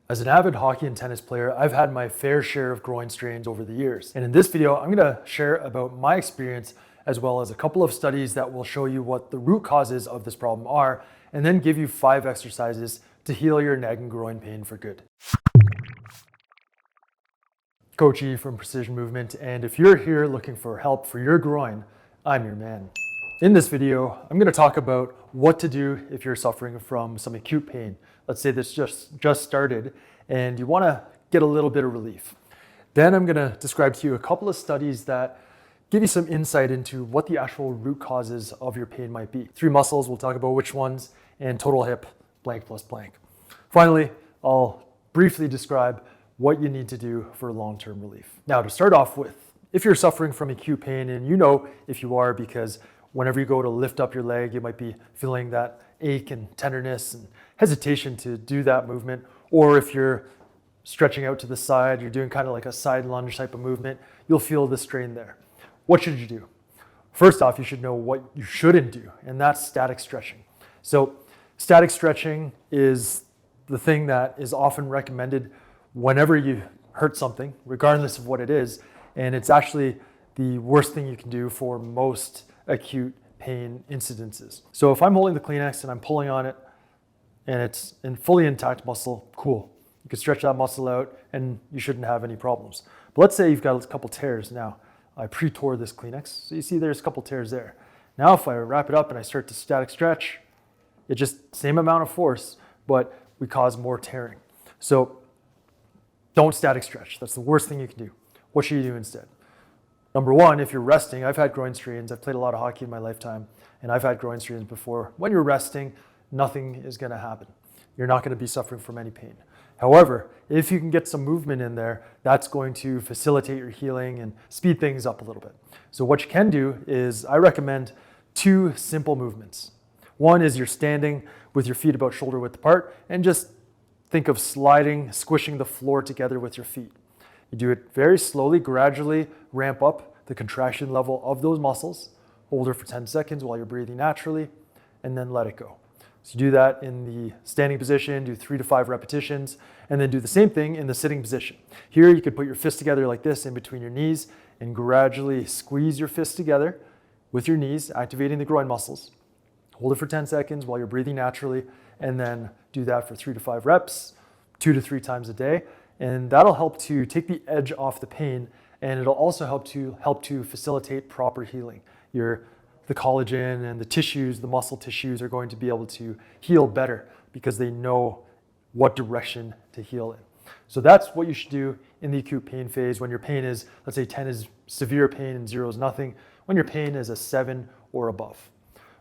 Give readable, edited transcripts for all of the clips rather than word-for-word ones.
As an avid hockey and tennis player, I've had my fair share of groin strains over the years. And in this video, I'm gonna share about my experience as well as a couple of studies that will show you what the root causes of this problem are, and then give you 5 exercises to heal your nagging groin pain for good. Coach E from Precision Movement, and if you're here looking for help for your groin, I'm your man. In this video, I'm going to talk about what to do if you're suffering from some acute pain. Let's say this just started and you want to get a little bit of relief. Then I'm going to describe to you a couple of studies that give you some insight into what the actual root causes of your pain might be. 3 muscles, we'll talk about which ones, and total hip, blank plus blank. Finally, I'll briefly describe what you need to do for long-term relief. Now, to start off with, if you're suffering from acute pain, and you know if you are because whenever you go to lift up your leg, you might be feeling that ache and tenderness and hesitation to do that movement. Or if you're stretching out to the side, you're doing kind of like a side lunge type of movement, you'll feel the strain there. What should you do? First off, you should know what you shouldn't do, and that's static stretching. So static stretching is the thing that is often recommended whenever you hurt something, regardless of what it is, and it's actually the worst thing you can do for most acute pain incidences. So if I'm holding the Kleenex and I'm pulling on it and it's in fully intact muscle, cool. You can stretch that muscle out and you shouldn't have any problems. But let's say you've got a couple tears now. I pre-tore this Kleenex, so you see there's a couple tears there. Now if I wrap it up and I start to static stretch, it's just same amount of force, but we cause more tearing. So don't static stretch. That's the worst thing you can do. What should you do instead? Number one, if you're resting, I've had groin strains. I've played a lot of hockey in my lifetime, and I've had groin strains before. When you're resting, nothing is going to happen. You're not going to be suffering from any pain. However, if you can get some movement in there, that's going to facilitate your healing and speed things up a little bit. So what you can do is I recommend 2 simple movements. One is you're standing with your feet about shoulder width apart and just think of sliding, squishing the floor together with your feet. You do it very slowly, gradually ramp up the contraction level of those muscles. Hold her for 10 seconds while you're breathing naturally, and then let it go. So you do that in the standing position, do 3 to 5 repetitions, and then do the same thing in the sitting position. Here you could put your fists together like this in between your knees and gradually squeeze your fists together with your knees, activating the groin muscles. Hold it for 10 seconds while you're breathing naturally, and then do that for 3 to 5 reps, 2 to 3 times a day. And that'll help to take the edge off the pain, and it'll also help to facilitate proper healing. The collagen and the tissues, the muscle tissues are going to be able to heal better because they know what direction to heal in. So that's what you should do in the acute pain phase when your pain is, let's say 10 is severe pain and 0 is nothing, when your pain is a 7 or above.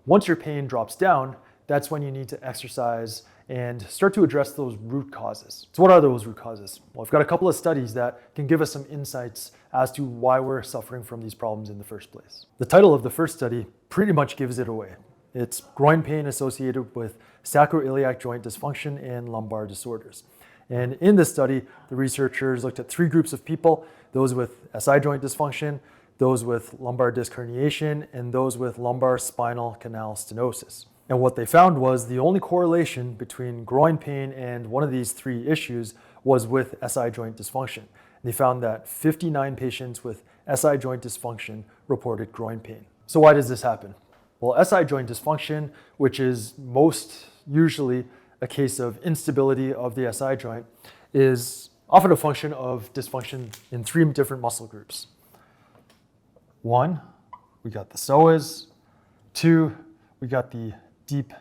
Once your pain drops down, that's when you need to exercise and start to address those root causes. So what are those root causes? Well, I've got a couple of studies that can give us some insights as to why we're suffering from these problems in the first place. The title of the first study pretty much gives it away. It's groin pain associated with sacroiliac joint dysfunction and lumbar disorders. And in this study, the researchers looked at 3 groups of people, those with SI joint dysfunction, those with lumbar disc herniation, and those with lumbar spinal canal stenosis. And what they found was the only correlation between groin pain and one of these 3 issues was with SI joint dysfunction. And they found that 59 patients with SI joint dysfunction reported groin pain. So why does this happen? Well, SI joint dysfunction, which is most usually a case of instability of the SI joint, is often a function of dysfunction in 3 different muscle groups. 1, we got the psoas. 2, we got the deep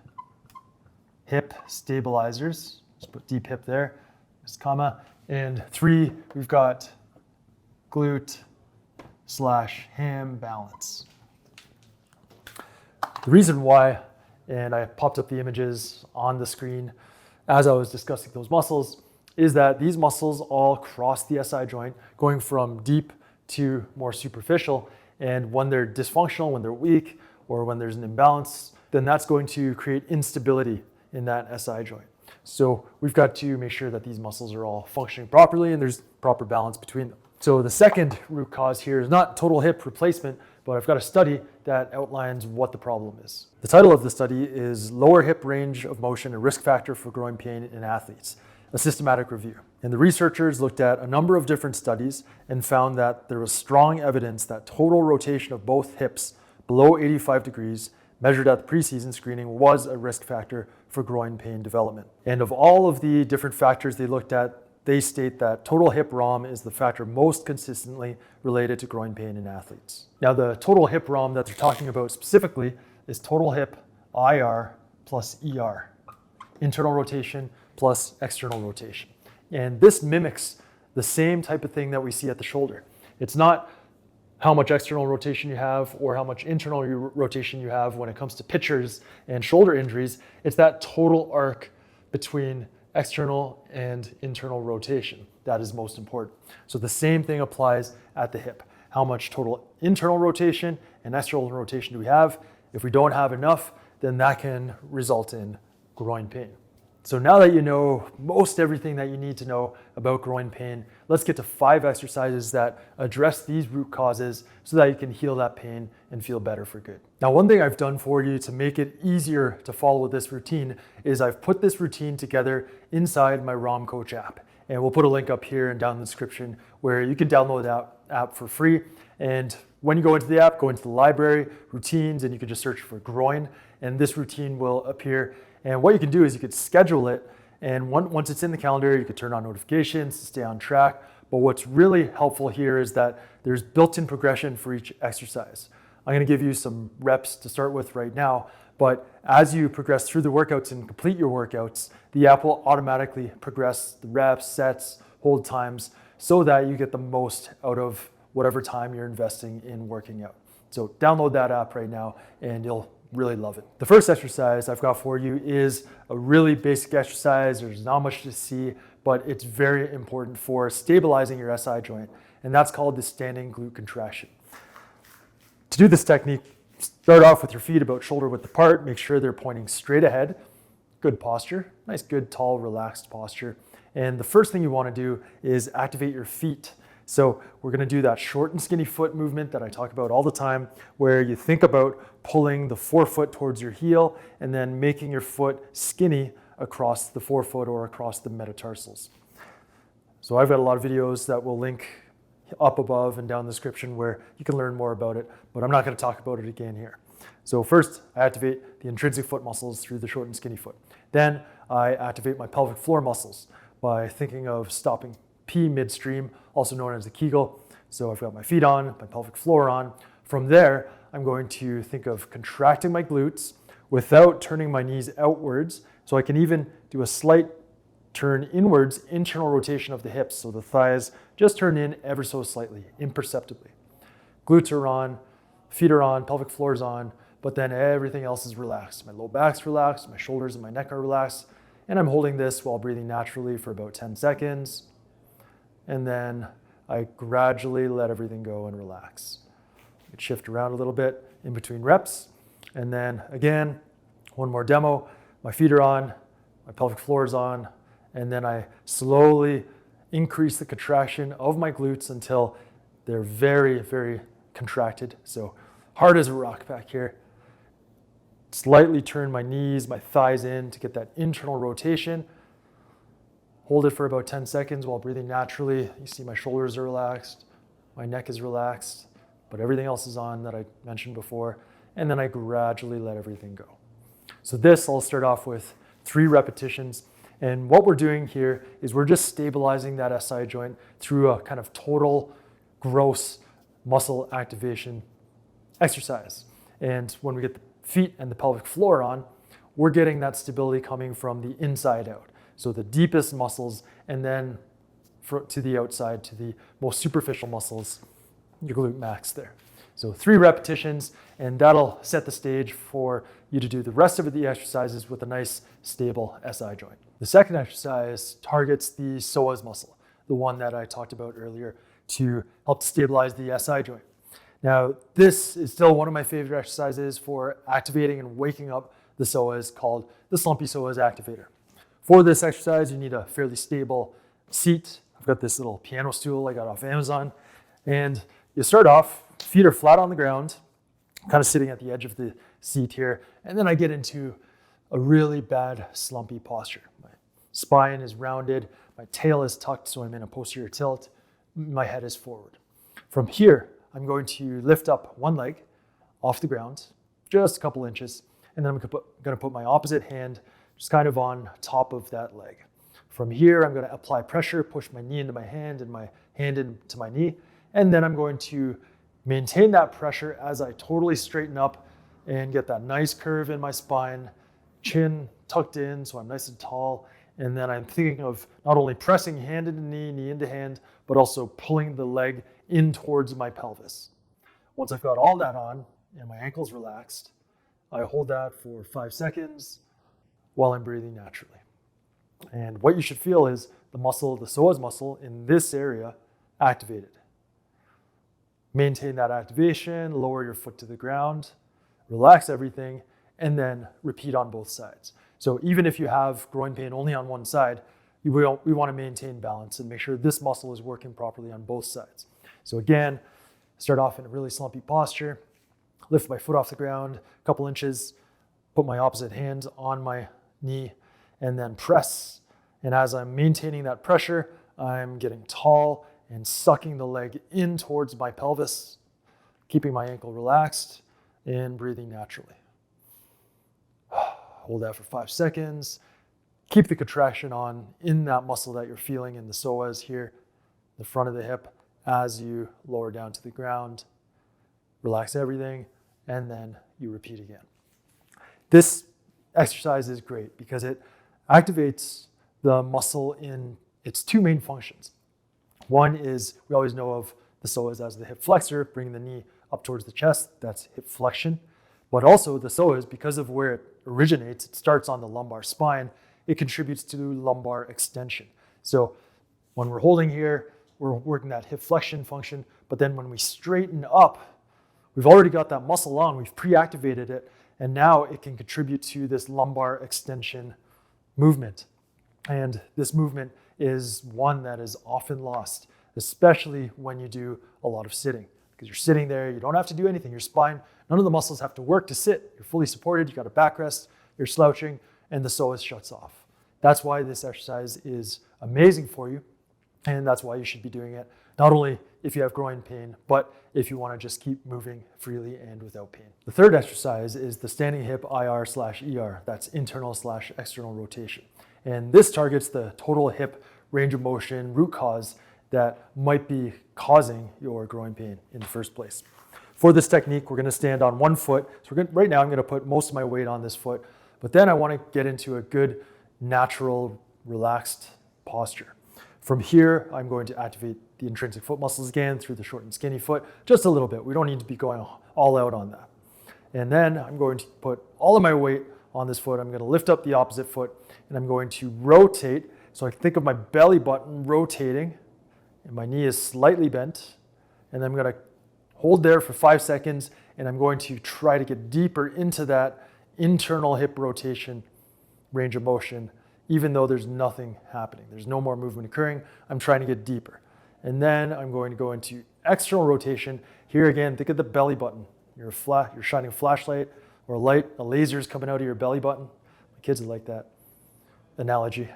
hip stabilizers. Just put deep hip there, just comma. And 3, we've got glute/ham balance. The reason why, and I popped up the images on the screen as I was discussing those muscles, is that these muscles all cross the SI joint, going from deep to more superficial. And when they're dysfunctional, when they're weak, or when there's an imbalance, then that's going to create instability in that SI joint. So we've got to make sure that these muscles are all functioning properly and there's proper balance between them. So the second root cause here is not total hip replacement, but I've got a study that outlines what the problem is. The title of the study is Lower Hip Range of Motion, a Risk Factor for Groin Pain in Athletes. a systematic review. And the researchers looked at a number of different studies and found that there was strong evidence that total rotation of both hips below 85 degrees measured at the preseason screening was a risk factor for groin pain development. And of all of the different factors they looked at, they state that total hip ROM is the factor most consistently related to groin pain in athletes. Now, the total hip ROM that they're talking about specifically is total hip IR plus ER, internal rotation plus external rotation. And this mimics the same type of thing that we see at the shoulder. It's not how much external rotation you have or how much internal rotation you have when it comes to pitchers and shoulder injuries. It's that total arc between external and internal rotation that is most important. So the same thing applies at the hip. How much total internal rotation and external rotation do we have? If we don't have enough, then that can result in groin pain. So now that you know most everything that you need to know about groin pain, let's get to 5 exercises that address these root causes so that you can heal that pain and feel better for good. Now, one thing I've done for you to make it easier to follow this routine is I've put this routine together inside my ROM Coach app. And we'll put a link up here and down in the description where you can download that app for free. And when you go into the app, go into the library, routines, and you can just search for groin, and this routine will appear. And what you can do is you could schedule it, and once it's in the calendar, you could turn on notifications to stay on track. But what's really helpful here is that there's built-in progression for each exercise. I'm gonna give you some reps to start with right now, but as you progress through the workouts and complete your workouts, the app will automatically progress the reps, sets, hold times, so that you get the most out of whatever time you're investing in working out. So download that app right now and you'll really love it. The first exercise I've got for you is a really basic exercise. There's not much to see, but it's very important for stabilizing your SI joint, and that's called the standing glute contraction. To do this technique, start off with your feet about shoulder width apart. Make sure they're pointing straight ahead. Good posture, nice, good, tall, relaxed posture. And the first thing you want to do is activate your feet. So we're going to do that short and skinny foot movement that I talk about all the time, where you think about pulling the forefoot towards your heel and then making your foot skinny across the forefoot or across the metatarsals. So I've got a lot of videos that will link up above and down in the description where you can learn more about it, but I'm not going to talk about it again here. So first, I activate the intrinsic foot muscles through the short and skinny foot. Then I activate my pelvic floor muscles by thinking of stopping P midstream, also known as the Kegel. So I've got my feet on, my pelvic floor on. From there, I'm going to think of contracting my glutes without turning my knees outwards. So I can even do a slight turn inwards, internal rotation of the hips. So the thighs just turn in ever so slightly, imperceptibly. Glutes are on, feet are on, pelvic floor is on, but then everything else is relaxed. My low back's relaxed, my shoulders and my neck are relaxed, and I'm holding this while breathing naturally for about 10 seconds. And then I gradually let everything go and relax. I shift around a little bit in between reps. And then again, one more demo. My feet are on, my pelvic floor is on, and then I slowly increase the contraction of my glutes until they're very, very contracted. So hard as a rock back here. Slightly turn my knees, my thighs in to get that internal rotation. Hold it for about 10 seconds while breathing naturally. You see my shoulders are relaxed, my neck is relaxed, but everything else is on that I mentioned before. And then I gradually let everything go. So this, I'll start off with 3 repetitions. And what we're doing here is we're just stabilizing that SI joint through a kind of total gross muscle activation exercise. And when we get the feet and the pelvic floor on, we're getting that stability coming from the inside out. So the deepest muscles, and then to the outside, to the most superficial muscles, your glute max there. So 3 repetitions, and that'll set the stage for you to do the rest of the exercises with a nice, stable SI joint. The second exercise targets the psoas muscle, the one that I talked about earlier, to help stabilize the SI joint. Now, this is still one of my favorite exercises for activating and waking up the psoas, called the Slumpy Psoas Activator. For this exercise, you need a fairly stable seat. I've got this little piano stool I got off Amazon. And you start off, feet are flat on the ground, kind of sitting at the edge of the seat here. And then I get into a really bad slumpy posture. My Spine is rounded, my tail is tucked, so I'm in a posterior tilt, my head is forward. From here, I'm going to lift up one leg off the ground, just a couple inches, and then I'm going to put my opposite hand just kind of on top of that leg. From here, I'm going to apply pressure, push my knee into my hand and my hand into my knee, and then I'm going to maintain that pressure as I totally straighten up and get that nice curve in my spine, chin tucked in so I'm nice and tall, and then I'm thinking of not only pressing hand into knee, knee into hand, but also pulling the leg in towards my pelvis. Once I've got all that on and my ankle's relaxed, I hold that for 5 seconds while I'm breathing naturally. And what you should feel is the muscle, the psoas muscle in this area, activated. Maintain that activation, lower your foot to the ground, relax everything, and then repeat on both sides. So even if you have groin pain only on one side, we want to maintain balance and make sure this muscle is working properly on both sides. So again, start off in a really slumpy posture, lift my foot off the ground a couple inches, put my opposite hand on my knee, and then press. And as I'm maintaining that pressure, I'm getting tall and sucking the leg in towards my pelvis, keeping my ankle relaxed and breathing naturally. Hold that for 5 seconds. Keep the contraction on in that muscle that you're feeling in the psoas here, the front of the hip, as you lower down to the ground. Relax everything, and then you repeat again. This exercise is great because it activates the muscle in its two main functions. One is, we always know of the psoas as the hip flexor, bringing the knee up towards the chest, that's hip flexion. But also the psoas, because of where it originates, it starts on the lumbar spine, it contributes to lumbar extension. So when we're holding here, we're working that hip flexion function, but then when we straighten up, we've already got that muscle on, we've pre-activated it, and now it can contribute to this lumbar extension movement. And this movement is one that is often lost, especially when you do a lot of sitting. Because you're sitting there, you don't have to do anything. Your spine, none of the muscles have to work to sit. You're fully supported, you got a backrest, you're slouching, and the psoas shuts off. That's why this exercise is amazing for you, and that's why you should be doing it, not only if you have groin pain, but if you want to just keep moving freely and without pain. The third exercise is the standing hip IR/ER, that's internal/external rotation. And this targets the total hip range of motion root cause that might be causing your groin pain in the first place. For this technique, we're going to stand on one foot. So right now I'm going to put most of my weight on this foot, but then I want to get into a good, natural, relaxed posture. From here, I'm going to activate the intrinsic foot muscles again through the short and skinny foot, just a little bit. We don't need to be going all out on that. And then I'm going to put all of my weight on this foot. I'm going to lift up the opposite foot, and I'm going to rotate. So I think of my belly button rotating, and my knee is slightly bent. And then I'm going to hold there for 5 seconds, and I'm going to try to get deeper into that internal hip rotation range of motion, even though there's nothing happening. There's no more movement occurring. I'm trying to get deeper. And then I'm going to go into external rotation. Here again, think of the belly button. You're shining a flashlight or a laser is coming out of your belly button. My kids would like that analogy.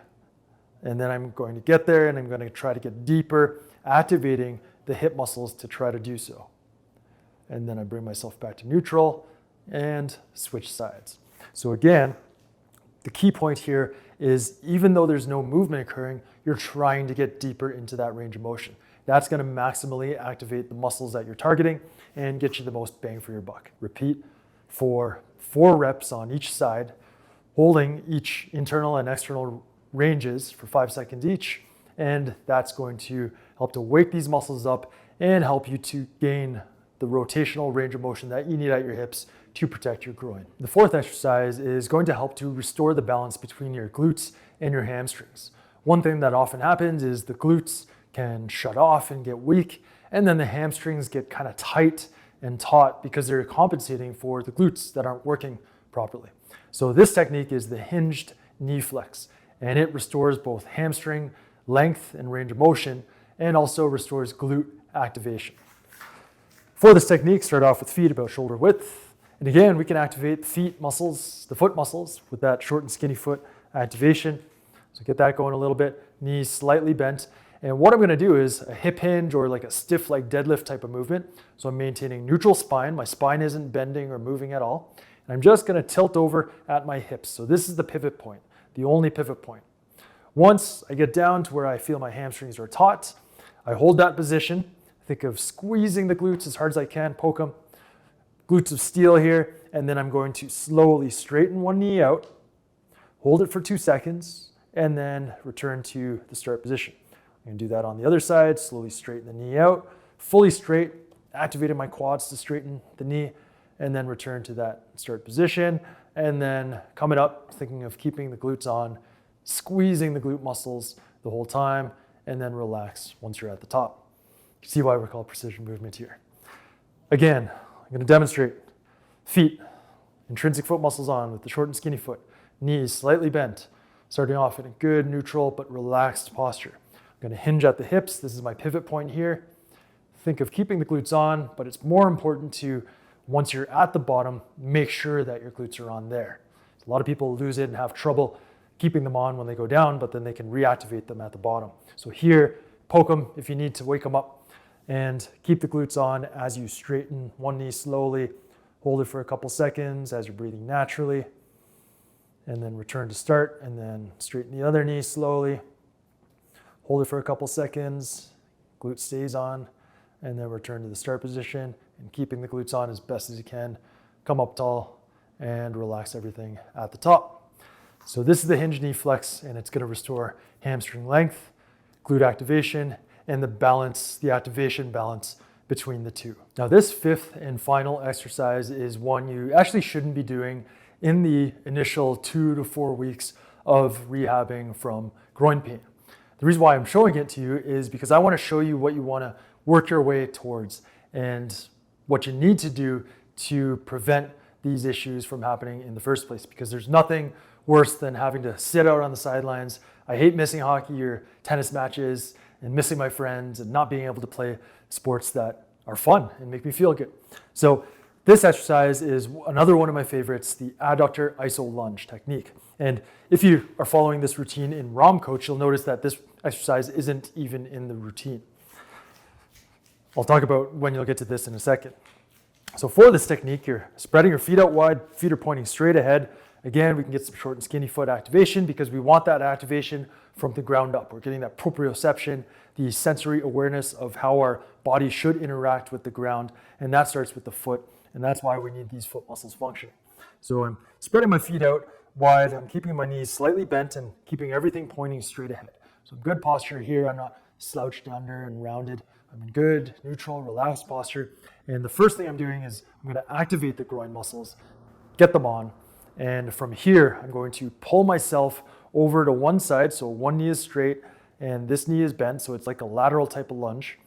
And then I'm going to get there, and I'm going to try to get deeper, activating the hip muscles to try to do so. And then I bring myself back to neutral and switch sides. So again, the key point here is even though there's no movement occurring, you're trying to get deeper into that range of motion. That's going to maximally activate the muscles that you're targeting and get you the most bang for your buck. Repeat for 4 reps on each side, holding each internal and external ranges for 5 seconds each, and that's going to help to wake these muscles up and help you to gain the rotational range of motion that you need at your hips to protect your groin. The fourth exercise is going to help to restore the balance between your glutes and your hamstrings. One thing that often happens is the glutes can shut off and get weak, and then the hamstrings get kind of tight and taut because they're compensating for the glutes that aren't working properly. So this technique is the hinged knee flex, and it restores both hamstring length and range of motion, and also restores glute activation. For this technique, start off with feet about shoulder width. And again, we can activate the feet muscles, the foot muscles with that short and skinny foot activation. So get that going a little bit, knees slightly bent. And what I'm gonna do is a hip hinge or like a stiff like deadlift type of movement. So I'm maintaining neutral spine. My spine isn't bending or moving at all. And I'm just gonna tilt over at my hips. So this is the pivot point, the only pivot point. Once I get down to where I feel my hamstrings are taut, I hold that position. Think of squeezing the glutes as hard as I can, poke them. Glutes of steel here. And then I'm going to slowly straighten one knee out, hold it for 2 seconds, and then return to the start position. I'm gonna do that on the other side, slowly straighten the knee out, fully straight, activating my quads to straighten the knee, and then return to that start position. And then coming up, thinking of keeping the glutes on, squeezing the glute muscles the whole time, and then relax once you're at the top. You see why we're called precision movement here. Again, I'm gonna demonstrate feet, intrinsic foot muscles on with the short and skinny foot, knees slightly bent, starting off in a good neutral but relaxed posture. I'm gonna hinge at the hips. This is my pivot point here. Think of keeping the glutes on, but it's more important to, once you're at the bottom, make sure that your glutes are on there. A lot of people lose it and have trouble keeping them on when they go down, but then they can reactivate them at the bottom. So here, poke them if you need to wake them up, and keep the glutes on as you straighten one knee slowly. Hold it for a couple seconds as you're breathing naturally, and then return to start, and then straighten the other knee slowly. Hold it for a couple seconds, glute stays on, and then return to the start position, and keeping the glutes on as best as you can. Come up tall and relax everything at the top. So this is the hinge knee flex, and it's gonna restore hamstring length, glute activation, and the balance, the activation balance between the two. Now this fifth and final exercise is one you actually shouldn't be doing in the initial 2 to 4 weeks of rehabbing from groin pain. The reason why I'm showing it to you is because I want to show you what you want to work your way towards and what you need to do to prevent these issues from happening in the first place, because there's nothing worse than having to sit out on the sidelines. I hate missing hockey or tennis matches and missing my friends and not being able to play sports that are fun and make me feel good. So this exercise is another one of my favorites, the Adductor iso lunge technique. And if you are following this routine in ROM Coach, you'll notice that this exercise isn't even in the routine. I'll talk about when you'll get to this in a second. So for this technique, you're spreading your feet out wide, feet are pointing straight ahead. Again, we can get some short and skinny foot activation because we want that activation from the ground up. We're getting that proprioception, the sensory awareness of how our body should interact with the ground, and that starts with the foot, and that's why we need these foot muscles functioning. So I'm spreading my feet out wide, I'm keeping my knees slightly bent and keeping everything pointing straight ahead. So good posture here, I'm not slouched under and rounded. I'm in good, neutral, relaxed posture. And the first thing I'm doing is I'm going to activate the groin muscles, get them on. And from here, I'm going to pull myself over to one side. So one knee is straight and this knee is bent. So it's like a lateral type of lunge.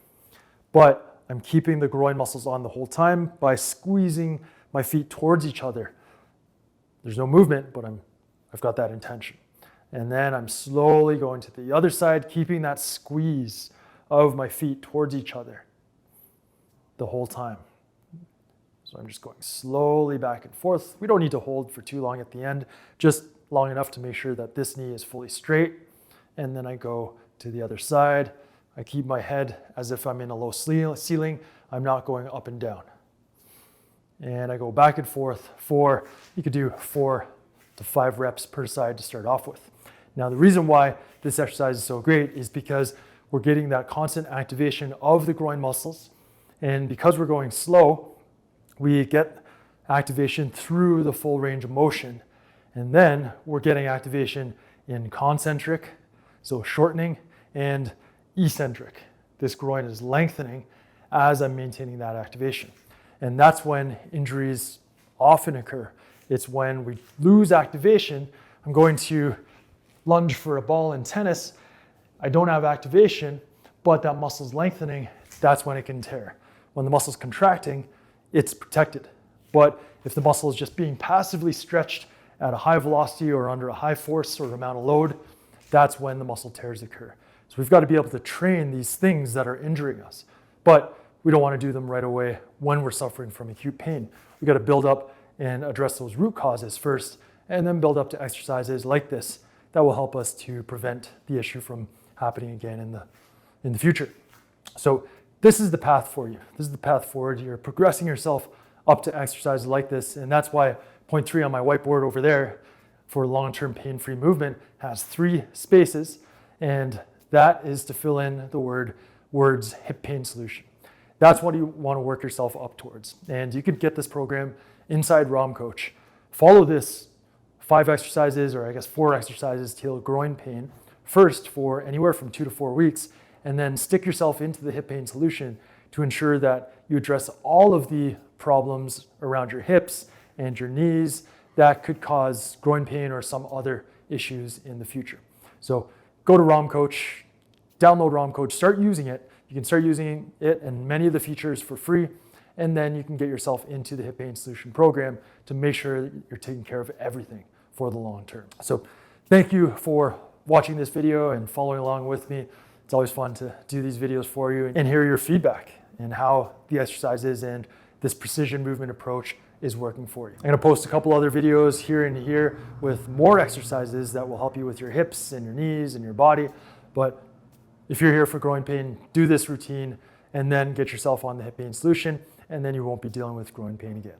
But I'm keeping the groin muscles on the whole time by squeezing my feet towards each other. There's no movement, but I've got that intention. And then I'm slowly going to the other side, keeping that squeeze of my feet towards each other the whole time. So I'm just going slowly back and forth. We don't need to hold for too long at the end, just long enough to make sure that this knee is fully straight. And then I go to the other side. I keep my head as if I'm in a low ceiling. I'm not going up and down. And I go back and forth you could do 4 to 5 reps per side to start off with. Now, the reason why this exercise is so great is because we're getting that constant activation of the groin muscles. And because we're going slow, we get activation through the full range of motion. And then we're getting activation in concentric, so shortening, and eccentric. This groin is lengthening as I'm maintaining that activation. And that's when injuries often occur. It's when we lose activation. I'm going to lunge for a ball in tennis. I don't have activation, but that muscle's lengthening. That's when it can tear. When the muscle's contracting, it's protected. But if the muscle is just being passively stretched at a high velocity or under a high force or amount of load, that's when the muscle tears occur. So we've got to be able to train these things that are injuring us. But we don't want to do them right away when we're suffering from acute pain. We've got to build up and address those root causes first, and then build up to exercises like this that will help us to prevent the issue from happening again in the future. So this is the path for you. This is the path forward. You're progressing yourself up to exercises like this, and that's why point 3 on my whiteboard over there for long-term pain-free movement has 3 spaces, and that is to fill in the words hip pain solution. That's what you want to work yourself up towards. And you could get this program inside ROM Coach. Follow this 5 exercises, or I guess 4 exercises to heal groin pain first for anywhere from 2 to 4 weeks, and then stick yourself into the hip pain solution to ensure that you address all of the problems around your hips and your knees that could cause groin pain or some other issues in the future. So go to ROM Coach, download ROM Coach, start using it. You can start using it and many of the features for free, and then you can get yourself into the hip pain solution program to make sure that you're taking care of everything for the long term. So thank you for watching this video and following along with me. It's always fun to do these videos for you and hear your feedback and how the exercises and this precision movement approach is working for you. I'm gonna post a couple other videos here and here with more exercises that will help you with your hips and your knees and your body. But if you're here for groin pain, do this routine and then get yourself on the hip pain solution, and then you won't be dealing with groin pain again.